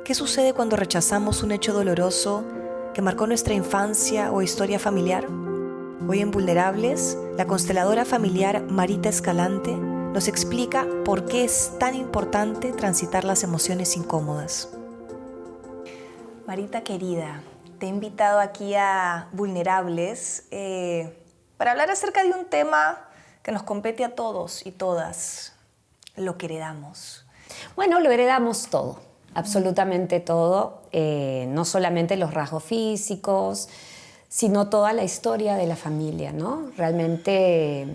¿Qué sucede cuando rechazamos un hecho doloroso que marcó nuestra infancia o historia familiar? Hoy en Vulnerables, la consteladora familiar Marita Escalante nos explica por qué es tan importante transitar las emociones incómodas. Marita querida, te he invitado aquí a Vulnerables para hablar acerca de un tema que nos compete a todos y todas, lo que heredamos. Bueno, lo heredamos todo, absolutamente todo, no solamente los rasgos físicos, sino toda la historia de la familia, ¿no? Realmente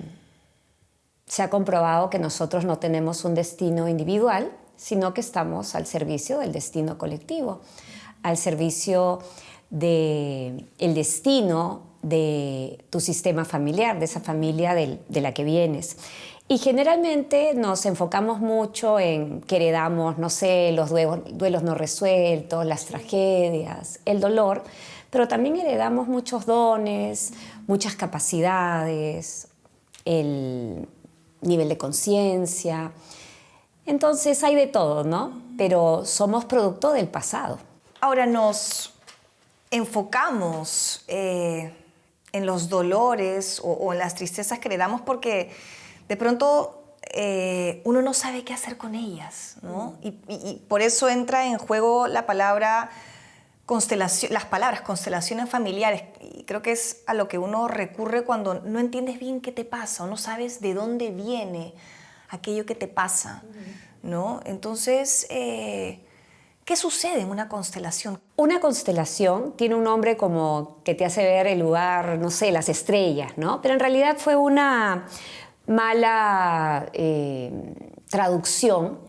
se ha comprobado que nosotros no tenemos un destino individual, sino que estamos al servicio del destino colectivo, al servicio del destino de tu sistema familiar, de esa familia de la que vienes. Y generalmente nos enfocamos mucho en que heredamos, no sé, los duelos no resueltos, las tragedias, el dolor, pero también heredamos muchos dones, muchas capacidades, el nivel de conciencia. Entonces hay de todo, ¿no? Pero somos producto del pasado. Ahora nos enfocamos en los dolores o en las tristezas que heredamos porque de pronto uno no sabe qué hacer con ellas, ¿no? Y por eso entra en juego la palabra constelación, las palabras constelaciones familiares. Y creo que es a lo que uno recurre cuando no entiendes bien qué te pasa o no sabes de dónde viene aquello que te pasa, ¿no? Entonces, ¿qué sucede en una constelación? Una constelación tiene un nombre como que te hace ver el lugar, no sé, las estrellas, ¿no? Pero en realidad fue una mala traducción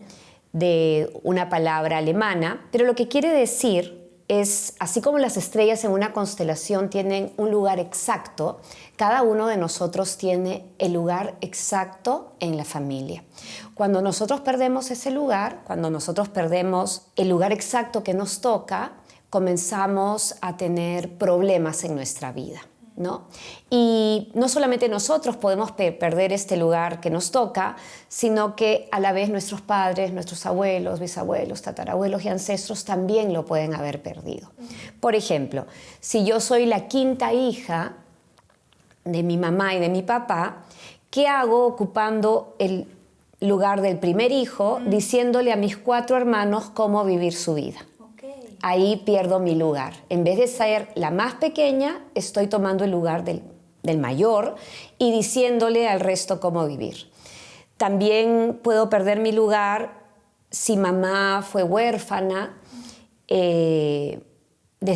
de una palabra alemana, pero lo que quiere decir es, así como las estrellas en una constelación tienen un lugar exacto, cada uno de nosotros tiene el lugar exacto en la familia. Cuando nosotros perdemos ese lugar, cuando nosotros perdemos el lugar exacto que nos toca, comenzamos a tener problemas en nuestra vida, ¿no? Y no solamente nosotros podemos perder este lugar que nos toca, sino que a la vez nuestros padres, nuestros abuelos, bisabuelos, tatarabuelos y ancestros también lo pueden haber perdido. Por ejemplo, si yo soy la quinta hija de mi mamá y de mi papá, ¿qué hago ocupando el lugar del primer hijo, diciéndole a mis 4 hermanos cómo vivir su vida? Ahí pierdo mi lugar. En vez de ser la más pequeña, estoy tomando el lugar del mayor y diciéndole al resto cómo vivir. También puedo perder mi lugar si mamá fue huérfana. Desde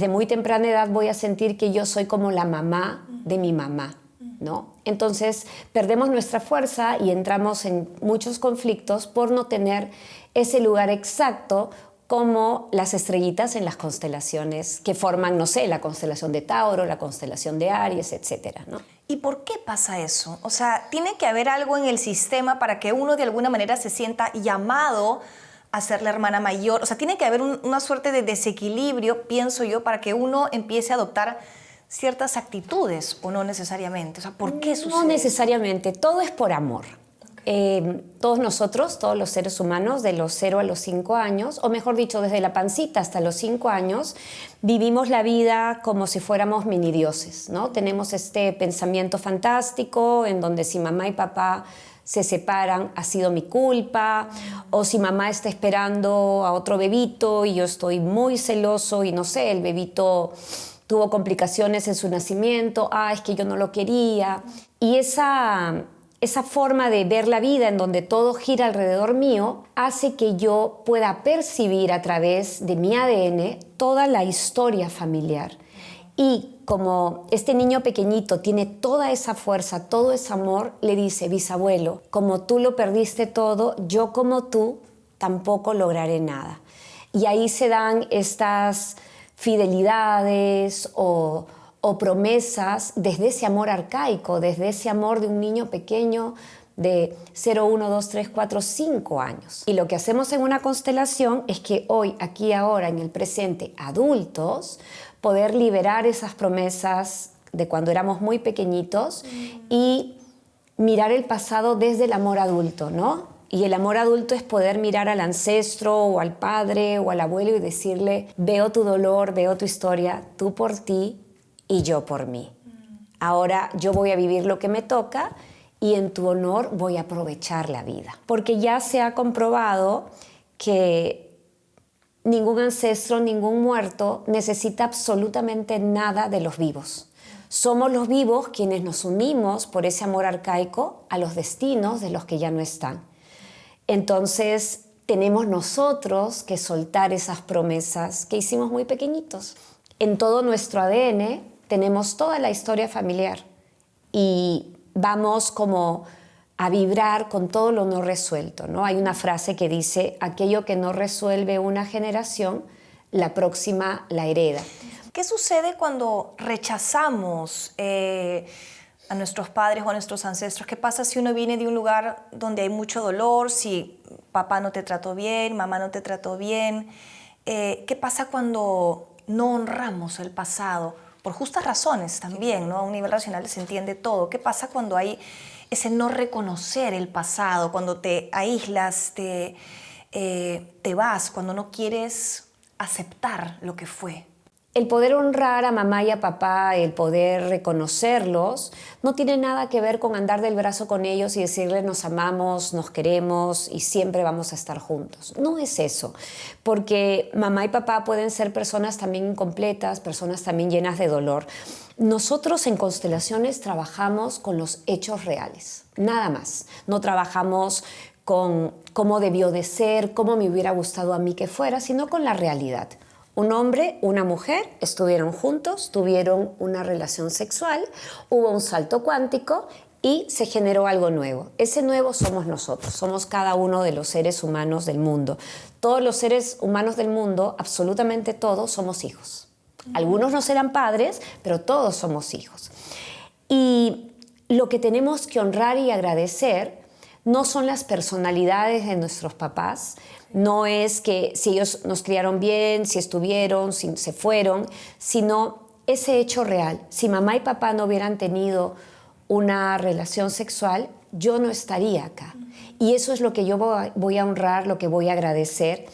muy temprana edad voy a sentir que yo soy como la mamá de mi mamá, ¿no? Entonces perdemos nuestra fuerza y entramos en muchos conflictos por no tener ese lugar exacto como las estrellitas en las constelaciones que forman, no sé, la constelación de Tauro, la constelación de Aries, etcétera, ¿no? ¿Y por qué pasa eso? O sea, tiene que haber algo en el sistema para que uno de alguna manera se sienta llamado a ser la hermana mayor. O sea, tiene que haber una suerte de desequilibrio, pienso yo, para que uno empiece a adoptar ciertas actitudes, o no necesariamente. O sea, ¿por qué sucede? No necesariamente, todo es por amor. Todos nosotros, todos los seres humanos, de los 0 a los 5 años, o mejor dicho, desde la pancita hasta los 5 años, vivimos la vida como si fuéramos mini dioses, ¿no? Tenemos este pensamiento fantástico en donde si mamá y papá se separan, ha sido mi culpa, o si mamá está esperando a otro bebito y yo estoy muy celoso y no sé, el bebito tuvo complicaciones en su nacimiento, es que yo no lo quería. Y esa forma de ver la vida en donde todo gira alrededor mío hace que yo pueda percibir a través de mi ADN toda la historia familiar. Y como este niño pequeñito tiene toda esa fuerza, todo ese amor, le dice: bisabuelo, como tú lo perdiste todo, yo como tú tampoco lograré nada. Y ahí se dan estas fidelidades o promesas desde ese amor arcaico, desde ese amor de un niño pequeño de 0, 1, 2, 3, 4, 5 años. Y lo que hacemos en una constelación es que hoy, aquí, ahora, en el presente, adultos, poder liberar esas promesas de cuando éramos muy pequeñitos y mirar el pasado desde el amor adulto, ¿no? Y el amor adulto es poder mirar al ancestro o al padre o al abuelo y decirle, veo tu dolor, veo tu historia, tú por ti y yo por mí. Ahora yo voy a vivir lo que me toca y en tu honor voy a aprovechar la vida. Porque ya se ha comprobado que ningún ancestro, ningún muerto necesita absolutamente nada de los vivos. Somos los vivos quienes nos unimos por ese amor arcaico a los destinos de los que ya no están. Entonces, tenemos nosotros que soltar esas promesas que hicimos muy pequeñitos. En todo nuestro ADN tenemos toda la historia familiar y vamos como a vibrar con todo lo no resuelto, ¿no? Hay una frase que dice, aquello que no resuelve una generación, la próxima la hereda. ¿Qué sucede cuando rechazamos a nuestros padres o a nuestros ancestros? ¿Qué pasa si uno viene de un lugar donde hay mucho dolor, si papá no te trató bien, mamá no te trató bien? ¿Qué pasa cuando no honramos el pasado? Por justas razones también, ¿no? A un nivel racional se entiende todo. ¿Qué pasa cuando hay ese no reconocer el pasado, cuando te aíslas, te vas, cuando no quieres aceptar lo que fue? El poder honrar a mamá y a papá, el poder reconocerlos, no tiene nada que ver con andar del brazo con ellos y decirles nos amamos, nos queremos y siempre vamos a estar juntos. No es eso, porque mamá y papá pueden ser personas también incompletas, personas también llenas de dolor. Nosotros en Constelaciones trabajamos con los hechos reales, nada más. No trabajamos con cómo debió de ser, cómo me hubiera gustado a mí que fuera, sino con la realidad. Un hombre, una mujer estuvieron juntos, tuvieron una relación sexual, hubo un salto cuántico y se generó algo nuevo. Ese nuevo somos nosotros, somos cada uno de los seres humanos del mundo. Todos los seres humanos del mundo, absolutamente todos, somos hijos. Algunos no serán padres, pero todos somos hijos. Y lo que tenemos que honrar y agradecer no son las personalidades de nuestros papás, no es que si ellos nos criaron bien, si estuvieron, si se fueron, sino ese hecho real. Si mamá y papá no hubieran tenido una relación sexual, yo no estaría acá. Y eso es lo que yo voy a honrar, lo que voy a agradecer.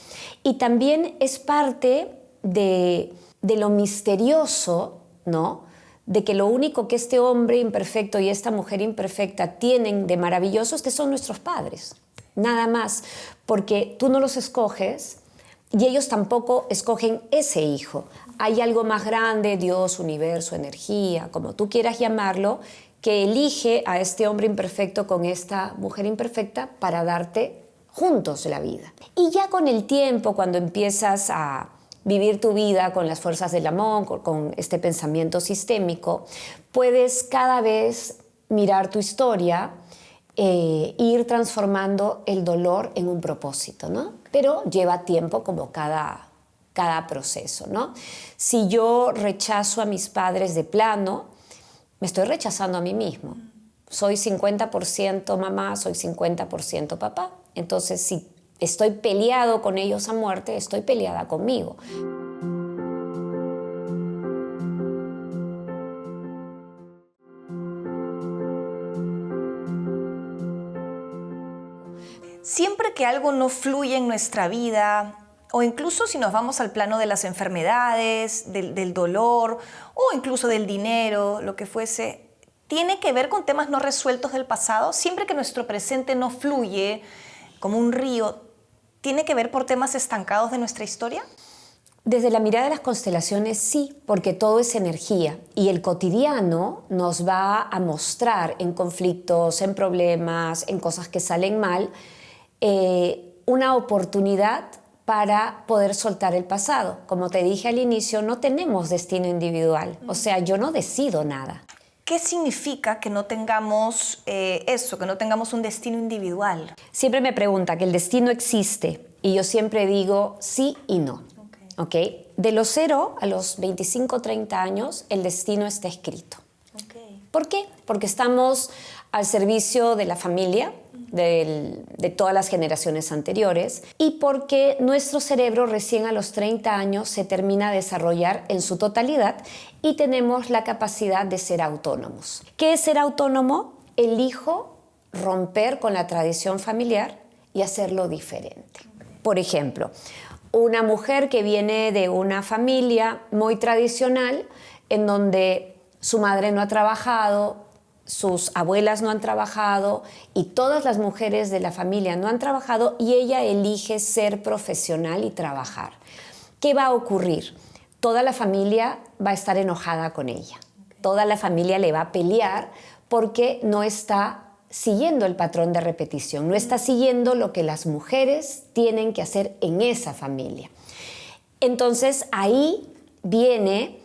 Y también es parte de lo misterioso, ¿no? De que lo único que este hombre imperfecto y esta mujer imperfecta tienen de maravilloso es que son nuestros padres. Nada más, porque tú no los escoges y ellos tampoco escogen ese hijo. Hay algo más grande, Dios, universo, energía, como tú quieras llamarlo, que elige a este hombre imperfecto con esta mujer imperfecta para darte juntos la vida. Y ya con el tiempo, cuando empiezas a vivir tu vida con las fuerzas del amor, con este pensamiento sistémico, puedes cada vez mirar tu historia, ir transformando el dolor en un propósito, ¿no? Pero lleva tiempo como cada proceso, ¿no? Si yo rechazo a mis padres de plano, me estoy rechazando a mí mismo. Soy 50% mamá, soy 50% papá. Entonces, si estoy peleado con ellos a muerte, estoy peleada conmigo. Siempre que algo no fluye en nuestra vida, o incluso si nos vamos al plano de las enfermedades, del dolor, o incluso del dinero, lo que fuese, tiene que ver con temas no resueltos del pasado. Siempre que nuestro presente no fluye como un río, ¿tiene que ver por temas estancados de nuestra historia? Desde la mirada de las constelaciones, sí, porque todo es energía y el cotidiano nos va a mostrar en conflictos, en problemas, en cosas que salen mal, una oportunidad para poder soltar el pasado. Como te dije al inicio, no tenemos destino individual, o sea, yo no decido nada. ¿Qué significa que no tengamos eso, que no tengamos un destino individual? Siempre me pregunta que el destino existe y yo siempre digo sí y no. Okay. De los 0 a los 25, 30 años, el destino está escrito. ¿Por qué? Porque estamos al servicio de la familia, de todas las generaciones anteriores, y porque nuestro cerebro recién a los 30 años se termina de desarrollar en su totalidad y tenemos la capacidad de ser autónomos. ¿Qué es ser autónomo? Elijo romper con la tradición familiar, y hacerlo diferente. Por ejemplo, una mujer que viene de una familia muy tradicional en donde su madre no ha trabajado, sus abuelas no han trabajado y todas las mujeres de la familia no han trabajado y ella elige ser profesional y trabajar. ¿Qué va a ocurrir? Toda la familia va a estar enojada con ella. Toda la familia le va a pelear porque no está siguiendo el patrón de repetición, no está siguiendo lo que las mujeres tienen que hacer en esa familia. Entonces ahí viene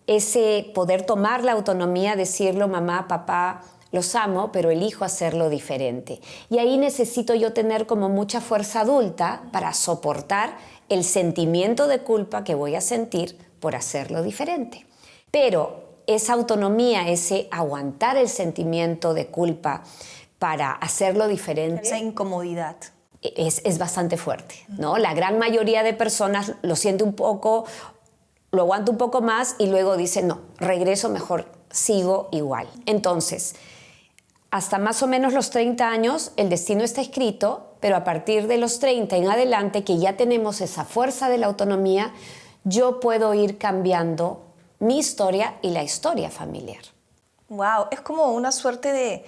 ese poder tomar la autonomía, decirlo, mamá, papá, los amo, pero elijo hacerlo diferente. Y ahí necesito yo tener como mucha fuerza adulta para soportar el sentimiento de culpa que voy a sentir por hacerlo diferente. Pero esa autonomía, ese aguantar el sentimiento de culpa para hacerlo diferente, esa incomodidad, es bastante fuerte, ¿no? La gran mayoría de personas lo siente un poco, lo aguanta un poco más y luego dice, no, regreso, mejor sigo igual. Entonces, hasta más o menos los 30 años el destino está escrito, pero a partir de los 30 en adelante, que ya tenemos esa fuerza de la autonomía, yo puedo ir cambiando mi historia y la historia familiar. Wow, es como una suerte de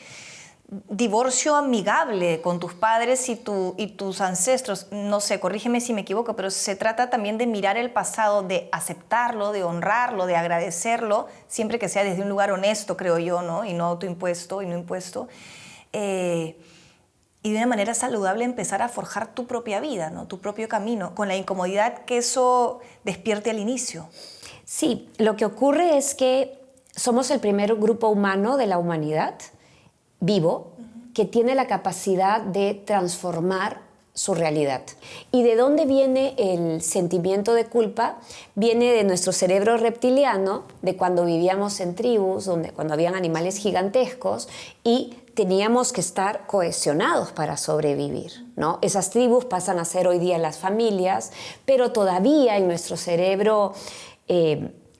divorcio amigable con tus padres y tus ancestros. No sé, corrígeme si me equivoco, pero se trata también de mirar el pasado, de aceptarlo, de honrarlo, de agradecerlo, siempre que sea desde un lugar honesto, creo yo, ¿no? Y no autoimpuesto y no impuesto. Y de una manera saludable empezar a forjar tu propia vida, ¿no? Tu propio camino, con la incomodidad que eso despierte al inicio. Sí, lo que ocurre es que somos el primer grupo humano de la humanidad vivo que tiene la capacidad de transformar su realidad. ¿Y de dónde viene el sentimiento de culpa? Viene de nuestro cerebro reptiliano, de cuando vivíamos en tribus, cuando habían animales gigantescos y teníamos que estar cohesionados para sobrevivir, ¿no? Esas tribus pasan a ser hoy día las familias, pero todavía en nuestro cerebro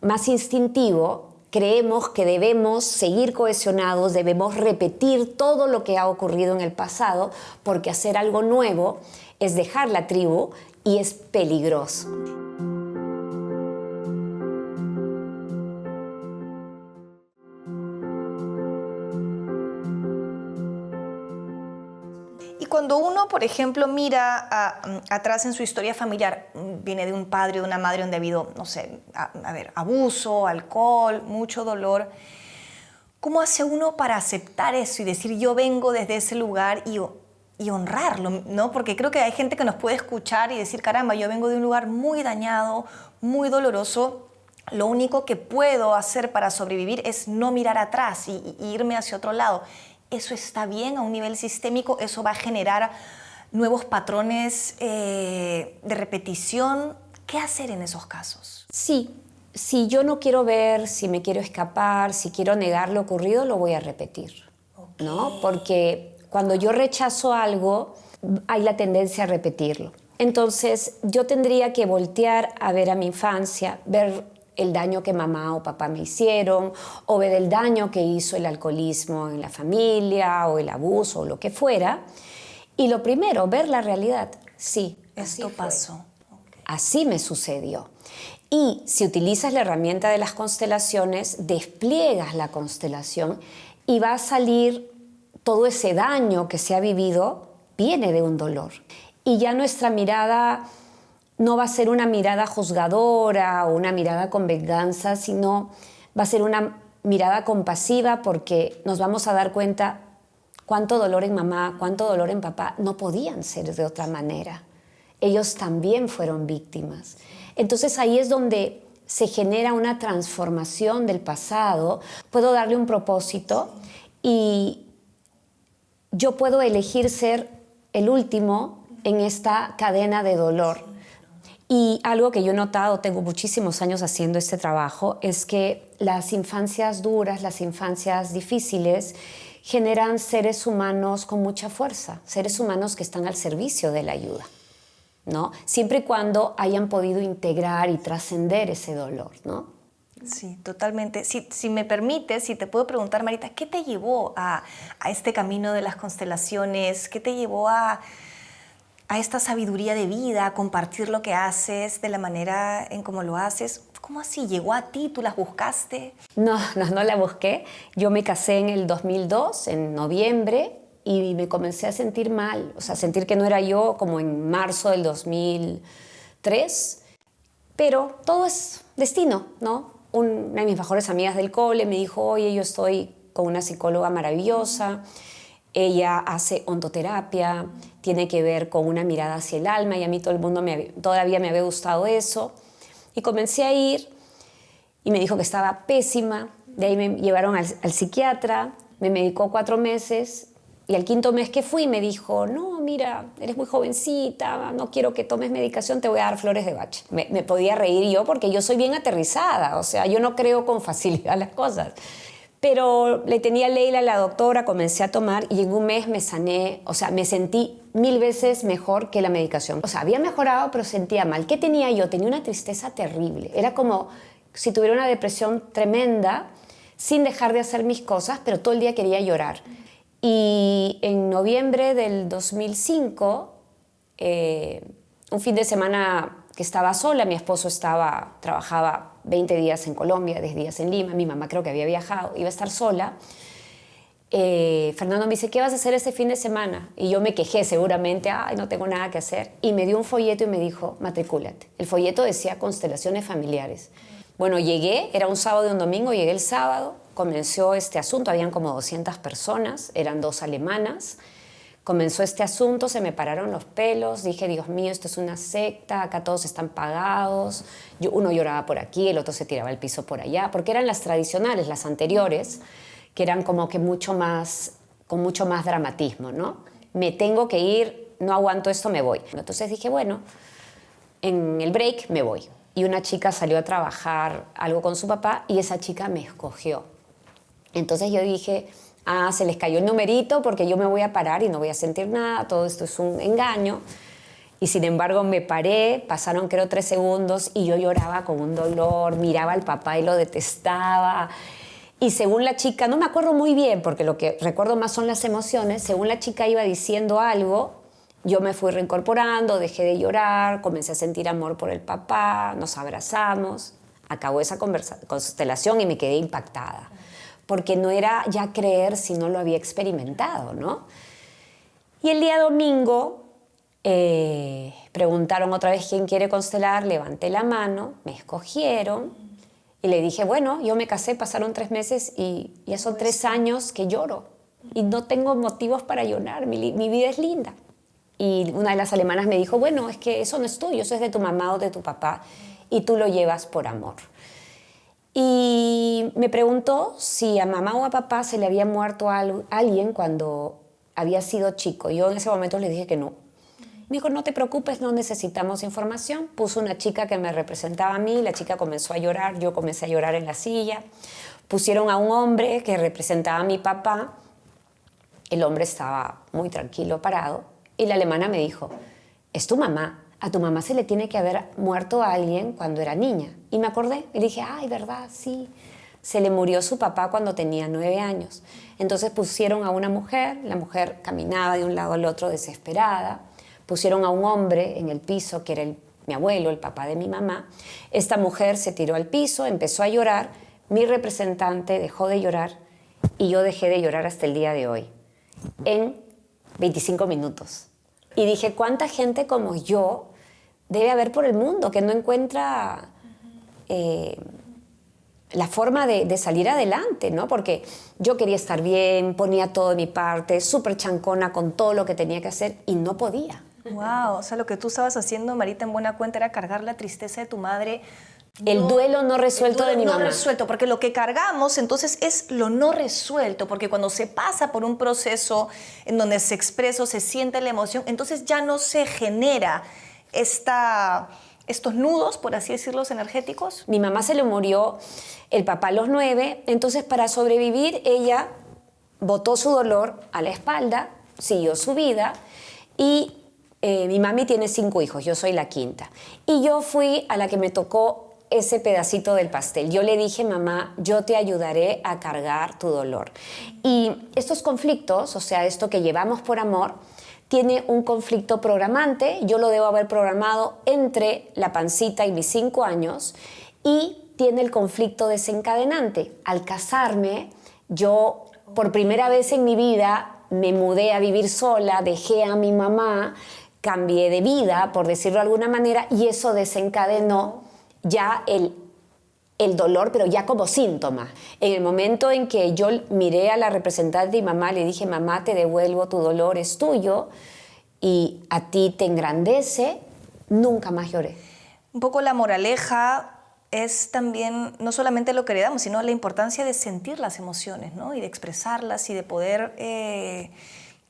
más instintivo creemos que debemos seguir cohesionados, debemos repetir todo lo que ha ocurrido en el pasado, porque hacer algo nuevo es dejar la tribu y es peligroso. Y cuando uno, por ejemplo, mira atrás en su historia familiar, viene de un padre o de una madre donde ha habido, no sé, abuso, alcohol, mucho dolor, ¿cómo hace uno para aceptar eso y decir yo vengo desde ese lugar y honrarlo, ¿no? Porque creo que hay gente que nos puede escuchar y decir, caramba, yo vengo de un lugar muy dañado, muy doloroso, lo único que puedo hacer para sobrevivir es no mirar atrás y irme hacia otro lado. ¿Eso está bien a un nivel sistémico? ¿Eso va a generar nuevos patrones de repetición? ¿Qué hacer en esos casos? Sí, si yo no quiero ver, si me quiero escapar, si quiero negar lo ocurrido, lo voy a repetir, ¿no? Porque cuando yo rechazo algo, hay la tendencia a repetirlo. Entonces, yo tendría que voltear a ver a mi infancia, ver el daño que mamá o papá me hicieron, o ver el daño que hizo el alcoholismo en la familia, o el abuso, o lo que fuera. Y lo primero, ver la realidad. Sí, esto pasó. Así me sucedió. Y si utilizas la herramienta de las constelaciones, despliegas la constelación y va a salir todo ese daño que se ha vivido, viene de un dolor. Y ya nuestra mirada no va a ser una mirada juzgadora o una mirada con venganza, sino va a ser una mirada compasiva porque nos vamos a dar cuenta cuánto dolor en mamá, cuánto dolor en papá no podían ser de otra manera. Ellos también fueron víctimas. Entonces ahí es donde se genera una transformación del pasado. Puedo darle un propósito y yo puedo elegir ser el último en esta cadena de dolor. Y algo que yo he notado, tengo muchísimos años haciendo este trabajo, es que las infancias duras, las infancias difíciles, generan seres humanos con mucha fuerza, seres humanos que están al servicio de la ayuda, ¿no? Siempre y cuando hayan podido integrar y trascender ese dolor, ¿no? Sí, totalmente. Si me permites, si te puedo preguntar, Marita, ¿qué te llevó a este camino de las constelaciones? ¿Qué te llevó a esta sabiduría de vida, a compartir lo que haces de la manera en cómo lo haces? ¿Cómo así? ¿Llegó a ti? ¿Tú las buscaste? No la busqué. Yo me casé en el 2002, en noviembre, y me comencé a sentir mal, o sea, sentir que no era yo como en marzo del 2003. Pero todo es destino, ¿no? Una de mis mejores amigas del cole me dijo, oye, yo estoy con una psicóloga maravillosa, ella hace ontoterapia, tiene que ver con una mirada hacia el alma, y a mí todavía me había gustado eso. Y comencé a ir y me dijo que estaba pésima. De ahí me llevaron al psiquiatra, me medicó 4 meses y al 5.º mes que fui me dijo, no, mira, eres muy jovencita, no quiero que tomes medicación, te voy a dar flores de Bach. Me podía reír yo porque yo soy bien aterrizada, o sea, yo no creo con facilidad las cosas. Pero le tenía Leila a la doctora, comencé a tomar y en un mes me sané, o sea, me sentí 1000 veces mejor que la medicación. O sea, había mejorado, pero sentía mal. ¿Qué tenía yo? Tenía una tristeza terrible. Era como si tuviera una depresión tremenda, sin dejar de hacer mis cosas, pero todo el día quería llorar. Y en noviembre del 2005, un fin de semana que estaba sola, mi esposo trabajaba 20 días en Colombia, 10 días en Lima, mi mamá creo que había viajado, iba a estar sola. Fernando me dice, ¿qué vas a hacer este fin de semana? Y yo me quejé seguramente, ay, no tengo nada que hacer. Y me dio un folleto y me dijo, matricúlate. El folleto decía constelaciones familiares. Bueno, llegué, era un sábado y un domingo, llegué el sábado, comenzó este asunto, habían como 200 personas, eran 2 alemanas. Comenzó este asunto, se me pararon los pelos, dije, Dios mío, esto es una secta, acá todos están pagados. Uno lloraba por aquí, el otro se tiraba al piso por allá, porque eran las tradicionales, las anteriores, que eran como que con mucho más dramatismo, ¿no? Me tengo que ir, no aguanto esto, me voy. Entonces dije, bueno, en el break me voy. Y una chica salió a trabajar algo con su papá y esa chica me escogió. Entonces yo dije, se les cayó el numerito porque yo me voy a parar y no voy a sentir nada, todo esto es un engaño. Y sin embargo me paré, pasaron creo 3 segundos y yo lloraba con un dolor, miraba al papá y lo detestaba. Y según la chica, no me acuerdo muy bien porque lo que recuerdo más son las emociones, según la chica iba diciendo algo, yo me fui reincorporando, dejé de llorar, comencé a sentir amor por el papá, nos abrazamos, acabó esa constelación y me quedé impactada. Porque no era ya creer si no lo había experimentado, ¿no? Y el día domingo preguntaron otra vez quién quiere constelar, levanté la mano, me escogieron y le dije, bueno, yo me casé, pasaron 3 meses y ya son 3 años que lloro y no tengo motivos para llorar, mi vida es linda. Y una de las alemanas me dijo, bueno, es que eso no es tuyo, eso es de tu mamá o de tu papá y tú lo llevas por amor. Y me preguntó si a mamá o a papá se le había muerto alguien cuando había sido chico. Yo en ese momento le dije que no. Me dijo, no te preocupes, no necesitamos información. Puso una chica que me representaba a mí, la chica comenzó a llorar, yo comencé a llorar en la silla. Pusieron a un hombre que representaba a mi papá. El hombre estaba muy tranquilo, parado. Y la alemana me dijo, es tu mamá. A tu mamá se le tiene que haber muerto a alguien cuando era niña. Y me acordé y dije, ay, ¿verdad? Sí. Se le murió su papá cuando tenía 9 años. Entonces pusieron a una mujer, la mujer caminaba de un lado al otro desesperada. Pusieron a un hombre en el piso, que era mi abuelo, el papá de mi mamá. Esta mujer se tiró al piso, empezó a llorar. Mi representante dejó de llorar y yo dejé de llorar hasta el día de hoy, en 25 minutos. Y dije, ¿cuánta gente como yo debe haber por el mundo que no encuentra la forma de salir adelante, ¿no? Porque yo quería estar bien, ponía todo de mi parte, súper chancona con todo lo que tenía que hacer y no podía. Wow, o sea, lo que tú estabas haciendo, Marita, en buena cuenta era cargar la tristeza de tu madre. El duelo no resuelto de mi mamá. No resuelto, porque lo que cargamos entonces es lo no resuelto, porque cuando se pasa por un proceso en donde se expresa o se siente la emoción, entonces ya no se genera estos nudos, por así decirlos, energéticos. Mi mamá se le murió el papá a los 9, entonces para sobrevivir ella botó su dolor a la espalda, siguió su vida y mi mami tiene 5 hijos, yo soy la quinta. Y yo fui a la que me tocó ese pedacito del pastel. Yo le dije, mamá, yo te ayudaré a cargar tu dolor. Y estos conflictos, o sea, esto que llevamos por amor, tiene un conflicto programante. Yo lo debo haber programado entre la pancita y mis 5 años, y tiene el conflicto desencadenante. Al casarme, yo por primera vez en mi vida me mudé a vivir sola, dejé a mi mamá, cambié de vida, por decirlo de alguna manera, y eso desencadenó ya el dolor, pero ya como síntoma. En el momento en que yo miré a la representante de mi mamá, le dije, mamá, te devuelvo, tu dolor es tuyo y a ti te engrandece, nunca más lloré. Un poco la moraleja es también no solamente lo que heredamos, sino la importancia de sentir las emociones, ¿no? Y de expresarlas y de poder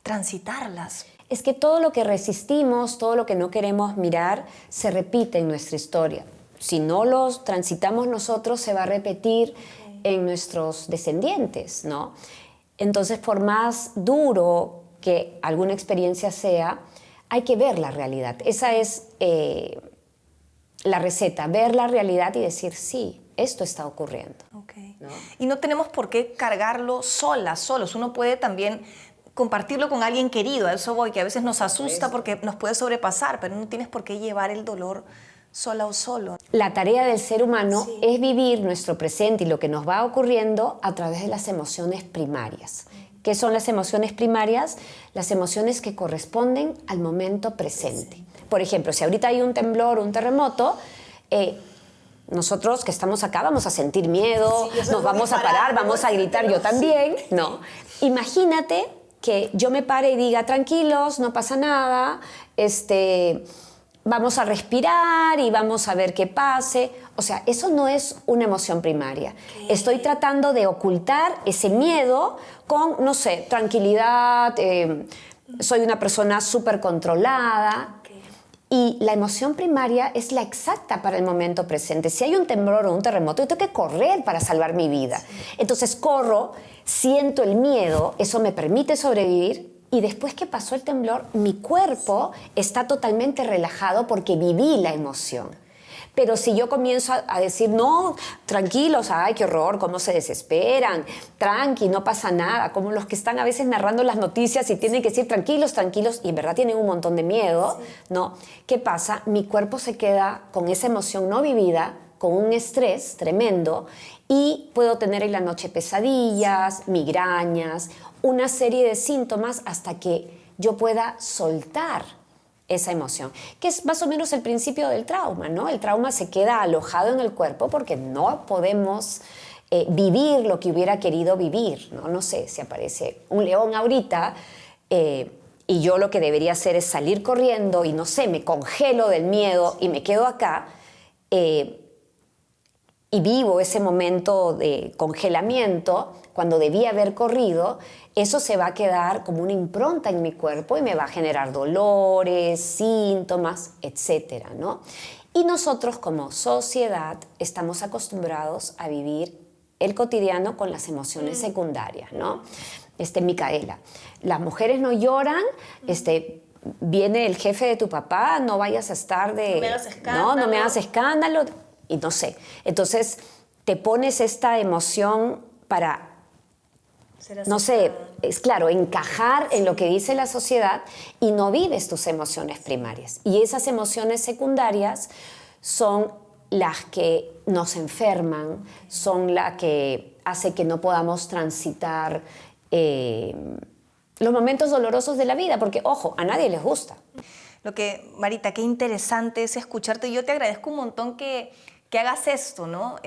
transitarlas. Es que todo lo que resistimos, todo lo que no queremos mirar, se repite en nuestra historia. Si no los transitamos nosotros, se va a repetir en nuestros descendientes, ¿no? Entonces, por más duro que alguna experiencia sea, hay que ver la realidad. Esa es la receta, ver la realidad y decir, sí, esto está ocurriendo. Okay. ¿No? Y no tenemos por qué cargarlo solos. Uno puede también compartirlo con alguien querido. A eso voy, que a veces nos asusta porque nos puede sobrepasar, pero no tienes por qué llevar el dolor sola o solo. La tarea del ser humano es vivir nuestro presente y lo que nos va ocurriendo a través de las emociones primarias. ¿Qué son las emociones primarias? Las emociones que corresponden al momento presente. Por ejemplo, si ahorita hay un temblor o un terremoto, nosotros que estamos acá vamos a sentir miedo, nos vamos a parar, vamos a gritar, yo también, ¿no? Imagínate que yo me pare y diga, tranquilos, no pasa nada, vamos a respirar y vamos a ver qué pase. O sea, eso no es una emoción primaria. Estoy tratando de ocultar ese miedo con, no sé, tranquilidad, soy una persona súper controlada. Y la emoción primaria es la exacta para el momento presente. Si hay un temblor o un terremoto, yo tengo que correr para salvar mi vida. Entonces corro, siento el miedo, eso me permite sobrevivir. Y después que pasó el temblor, mi cuerpo está totalmente relajado porque viví la emoción. Pero si yo comienzo a decir, no, tranquilos, ay, qué horror, cómo se desesperan, tranqui, no pasa nada, como los que están a veces narrando las noticias y tienen que decir tranquilos, tranquilos, y en verdad tienen un montón de miedo, ¿no? ¿Qué pasa? Mi cuerpo se queda con esa emoción no vivida, con un estrés tremendo, y puedo tener en la noche pesadillas, migrañas, una serie de síntomas hasta que yo pueda soltar esa emoción, que es más o menos el principio del trauma, ¿no? El trauma se queda alojado en el cuerpo porque no podemos vivir lo que hubiera querido vivir, ¿no? No sé, si aparece un león ahorita y yo lo que debería hacer es salir corriendo y no sé, me congelo del miedo y me quedo acá y vivo ese momento de congelamiento cuando debía haber corrido, eso se va a quedar como una impronta en mi cuerpo y me va a generar dolores, síntomas, etcétera, ¿no? Y nosotros como sociedad estamos acostumbrados a vivir el cotidiano con las emociones secundarias, ¿no? Micaela, las mujeres no lloran, viene el jefe de tu papá, no vayas a estar de... No me hagas escándalo. No me hagas escándalo, y no sé. Entonces te pones esta emoción para... No sé, es claro, encajar en lo que dice la sociedad y no vives tus emociones primarias. Y esas emociones secundarias son las que nos enferman, son las que hace que no podamos transitar los momentos dolorosos de la vida, porque, ojo, a nadie les gusta. Marita, qué interesante es escucharte. Yo te agradezco un montón que hagas esto, ¿no?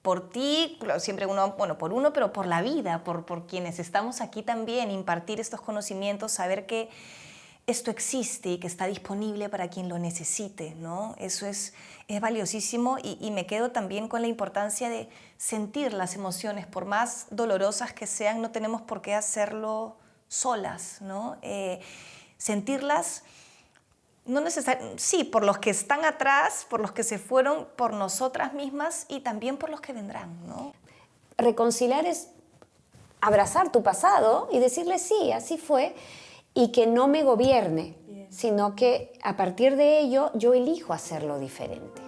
Por ti, siempre uno, bueno, por uno, pero por la vida, por quienes estamos aquí también, impartir estos conocimientos, saber que esto existe y que está disponible para quien lo necesite, ¿no? Eso es valiosísimo y me quedo también con la importancia de sentir las emociones, por más dolorosas que sean, no tenemos por qué hacerlo solas, ¿no? Sentirlas, no necesariamente, sí, por los que están atrás, por los que se fueron, por nosotras mismas y también por los que vendrán, ¿no? Reconciliar es abrazar tu pasado y decirle sí, así fue, y que no me gobierne, sino que a partir de ello yo elijo hacerlo diferente.